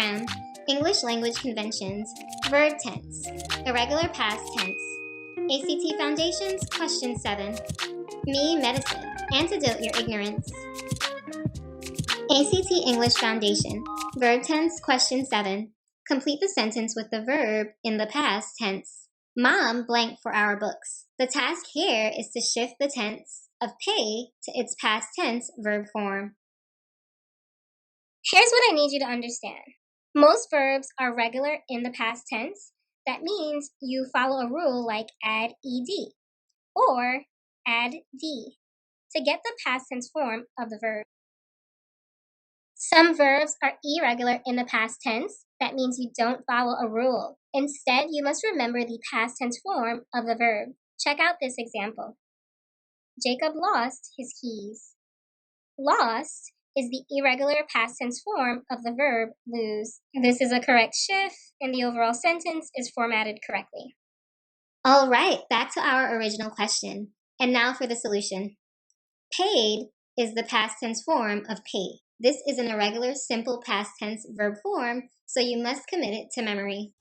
program, English language conventions, verb tense, irregular past tense, ACT Foundations, question 7, Me Medicine, Antidote Your Ignorance. ACT English Foundation, verb tense, question 7. Complete the sentence with the verb in the past tense. Mom blank for our books. The task here is to shift the tense of pay to its past tense verb form. Here's what I need you to understand. Most verbs are regular in the past tense. That means you follow a rule like add ed or add d to get the past tense form of the verb. Some verbs are irregular in the past tense. That means you don't follow a rule. Instead, you must remember the past tense form of the verb. Check out this example. Jacob lost his keys. Lost is the irregular past tense form of the verb lose. This is a correct shift, and the overall sentence is formatted correctly. All right, back to our original question. And now for the solution. Paid is the past tense form of pay. This is an irregular simple past tense verb form, so you must commit it to memory.